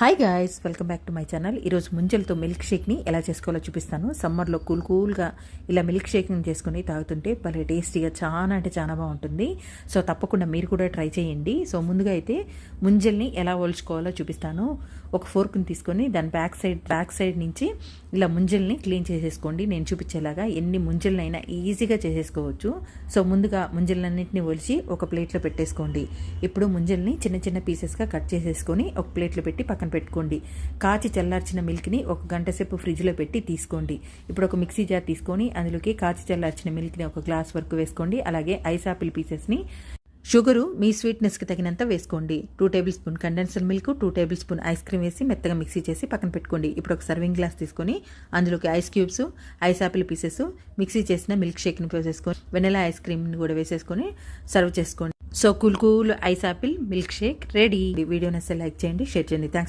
Hi guys, welcome back to my channel. ఈరోజు ముంజలతో milk షేక్ని ఎలా చేసుకోవాలో చూపిస్తాను. సమ్మర్లో కూల్గా ఇలా మిల్క్ షేక్ని చేసుకుని తాగుతుంటే భలే టేస్టీగా చాలా అంటే చాలా బాగుంటుంది. సో తప్పకుండా మీరు కూడా ట్రై చేయండి. సో ముందుగా అయితే ముంజల్ని ఎలా ఒలుచుకోవాలో చూపిస్తాను. ఒక ఫోర్క్ని తీసుకొని దాని బ్యాక్ సైడ్ నుంచి ఇలా ముంజల్ని క్లీన్ చేసేసుకోండి. నేను చూపించేలాగా ఎన్ని ముంజలనైనా ఈజీగా చేసేసుకోవచ్చు. సో ముందుగా ముంజలన్నింటినీ ఒలిచి ఒక ప్లేట్లో పెట్టేసుకోండి. ఇప్పుడు ముంజల్ని చిన్న చిన్న పీసెస్గా కట్ చేసేసుకొని ఒక ప్లేట్లో పెట్టి పక్కన పెట్టుకోండి. కాచి చల్లార్చిన మిల్క్ని ఒక గంట సేపు ఫ్రిడ్జ్లో పెట్టి తీసుకోండి. ఇప్పుడు ఒక మిక్సీ జార్ తీసుకొని అందులోకి కాచి చల్లార్చిన మిల్క్ని ఒక గ్లాస్ వరకు వేసుకోండి. అలాగే ఐస్ ఆపిల్ పీసెస్ని, షుగరు మీ స్వీట్నెస్కి తగినంత వేసుకోండి. 2 table spoon condenser milk, 2 table spoon ice cream వేసి మెత్తగా మిక్సీ చేసి పక్కన పెట్టుకోండి. ఇప్పుడు ఒక సర్వింగ్ గ్లాస్ తీసుకొని అందులోకి ice cubes, ice apple pieces, mixie చేసిన మిల్క్ షేక్ని వేసేసుకొని వెనిలా ఐస్ క్రీమ్ని కూడా వేసేసుకొని సర్వ్ చేసుకోండి. So cool ice apple milk shake ready. Video నచ్చితే లైక్ చేయండి, షేర్ చేయండి. థ్యాంక్స్.